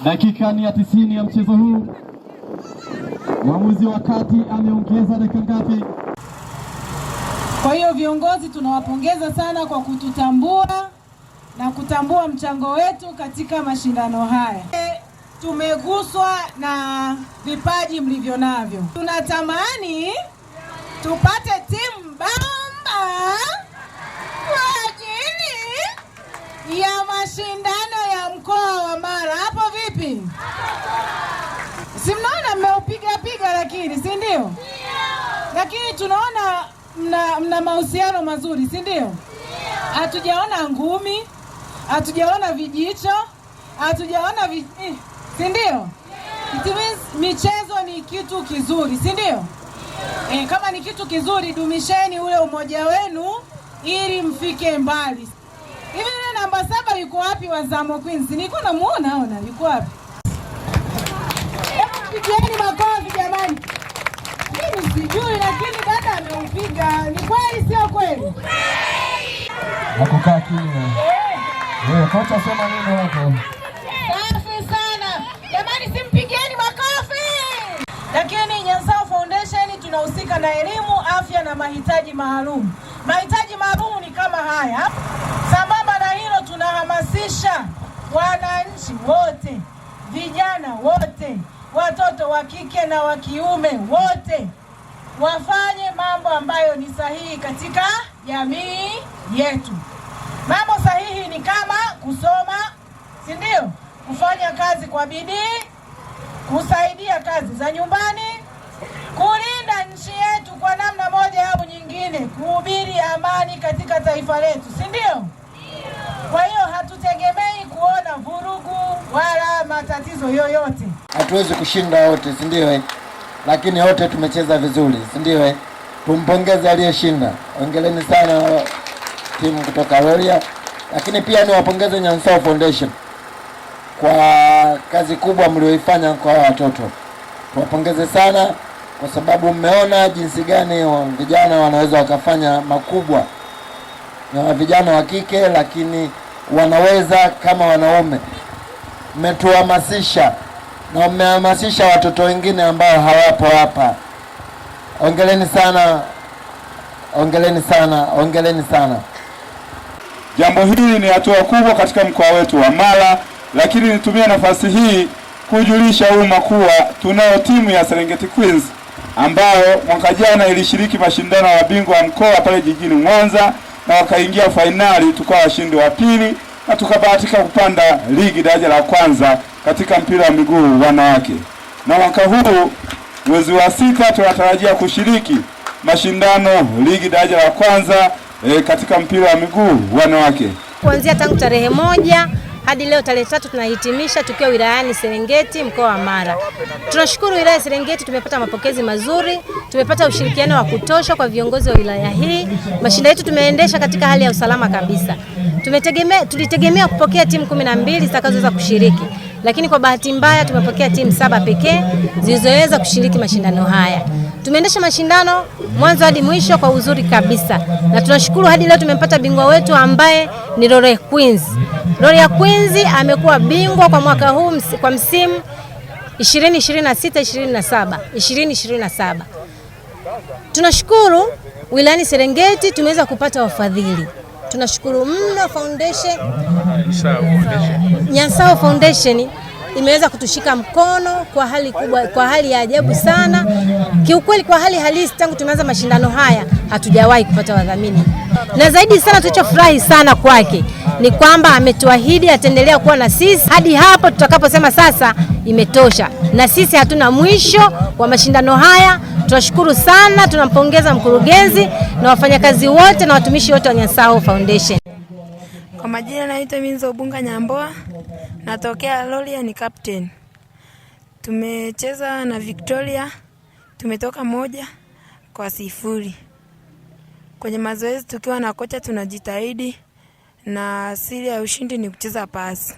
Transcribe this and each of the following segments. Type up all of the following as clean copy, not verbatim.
Dakika ni ya 90 ya mchezo huu. Mwamuzi wa kati ameongeza dakika ngapi? Kwa hiyo viongozi tunawapongeza sana kwa kututambua na kutambua mchango wetu katika mashindano haya. Tumeguswa na vipaji mlivyo navyo. Tunatamani tupate timu bamba kwa ajili ya mashindano ya mkoa wa Mara. Hapo vipi? Si mnaona mmeupiga lakini, si ndio? Lakini tunaona mna mahusiano mazuri, si ndio? Hatujaona ngumi, hatujaona vijicho, hatujaona si ndio? It means michezo ni kitu kizuri, si ndio? Kama ni kitu kizuri, dumisheni ule umoja wenu ili mfike mbali. Hivi ile namba 7 yuko wapi wa Zamo Queens? Niko namuona yuko wapi? Pigeni makofi jamani. Mimi sijui lakini dada ameupiga. Ni kweli sio kweli? Hakukaa kimya. Kocha sema nini hapo? Safi sana. Jamani simpigeni makofi. Lakini Nyansao Foundation tunahusika na elimu, afya na mahitaji maalum. Mahitaji maalum ni kama haya. Sambamba na hilo tunahamasisha wananchi wote, vijana wote, watoto wa kike na wa kiume wote wafanye mambo ambayo ni sahihi katika jamii yetu. Mambo sahihi ni kama kusoma, si ndio? Kufanya kazi kwa bidii, kusaidia kazi za nyumbani, kulinda nchi yetu kwa namna moja au nyingine, kuhubiri amani katika taifa letu, si ndio? Kwa hiyo hatutegemei kuona vurugu wala matatizo yoyote. Hatuwezi kushinda wote, si ndio? Lakini wote tumecheza vizuri, si ndio? Tumpongeze aliyeshinda. Hongereni sana timu kutoka Rorya. Lakini pia niwapongeze Nyansao Foundation kwa kazi kubwa mlioifanya kwa watoto. Tuwapongeze sana kwa sababu mmeona jinsi gani vijana wanaweza wakafanya makubwa. Na vijana wa kike lakini wanaweza kama wanaume. Mmetuhamasisha na mmehamasisha watoto wengine ambao hawapo hapa. Hongereni sana. Hongereni sana. Hongereni sana. Jambo hili ni hatua kubwa katika mkoa wetu wa Mara, lakini nitumie nafasi hii kujulisha umma kuwa tunayo timu ya Serengeti Queens ambayo mwaka jana ilishiriki mashindano ya bingwa wa mkoa pale jijini Mwanza na wakaingia fainali, tukawa washindi wa pili na tukabahatika kupanda ligi daraja la kwanza katika mpira wa miguu wanawake. Na mwaka huu mwezi wa 6 tunatarajia kushiriki mashindano ligi daraja la kwanza katika mpira wa miguu wanawake. Kuanzia tangu tarehe 1 hadi leo tarehe 3 tunahitimisha tukiwa wilayani Serengeti mkoa wa Mara. Tunashukuru wilaya Serengeti, tumepata mapokezi mazuri, tumepata ushirikiano wa kutosha kwa viongozi wa wilaya hii. Mashindano yetu tumeendesha katika hali ya usalama kabisa. Tulitegemea kupokea timu 12 zitakazoweza kushiriki, lakini kwa bahati mbaya tumepokea timu 7 pekee zilizoweza kushiriki mashindano haya. Tumeendesha mashindano mwanzo hadi mwisho kwa uzuri kabisa. Na tunashukuru hadi leo tumempata bingwa wetu ambaye ni Rorya Queens. Rorya Queens amekuwa bingwa kwa mwaka huu kwa msimu 2026-2027. Tunashukuru wilayani Serengeti tumeweza kupata wafadhili. Tunashukuru mno foundation, Nyansao Foundation imeweza kutushika mkono kwa hali kubwa, kwa hali ya ajabu sana. Kiukweli kwa hali halisi tangu tumeanza mashindano haya hatujawahi kupata wadhamini. Na zaidi sana tulichofurahi sana kwake ni kwamba ametuahidi ataendelea kuwa na sisi hadi hapo tutakaposema sasa imetosha. Na sisi hatuna mwisho wa mashindano haya. Tunashukuru sana, tunampongeza mkurugenzi na wafanyakazi wote na watumishi wote wa Nyansao Foundation. Kwa majina naitwa Minzo Bunga Nyamboa, natokea Rorya, ni captain. Tumecheza na Victoria, tumetoka 1-0. Kwenye mazoezi tukiwa na kocha tunajitahidi na siri ya ushindi ni kucheza pasi.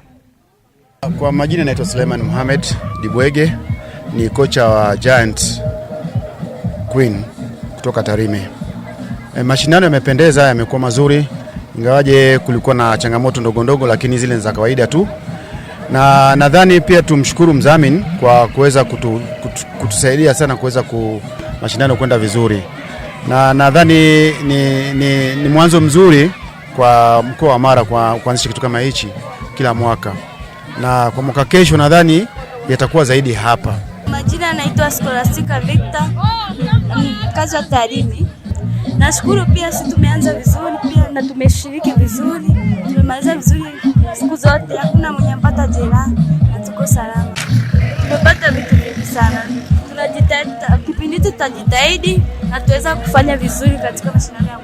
Kwa majina naitwa Suleiman Mohamed Dibwege, ni kocha wa Giant Queen kutoka Tarime. Mashindano yamependeza, yamekuwa mazuri, ingawaje kulikuwa na changamoto ndogo ndogo lakini zile ni za kawaida tu. na nadhani pia tumshukuru mdhamini kwa kuweza kutusaidia sana kuweza mashindano kwenda vizuri, na nadhani ni mwanzo mzuri kwa mkoa wa Mara kuanzisha kitu kama hichi kila mwaka, na kwa mwaka kesho nadhani yatakuwa zaidi hapa. Majina naitwa Scholastica Victor, mkazi wa Tarime. Nashukuru pia sisi tumeanza vizuri pia na tumeshiriki vizuri. Tumemaliza vizuri siku zote, hakuna mwenye mpata jeraha na tuko salama. Tumepata vitu vingi sana. Tunajitahidi, kipindi tutajitahidi na tuweza kufanya vizuri katika mashindano ya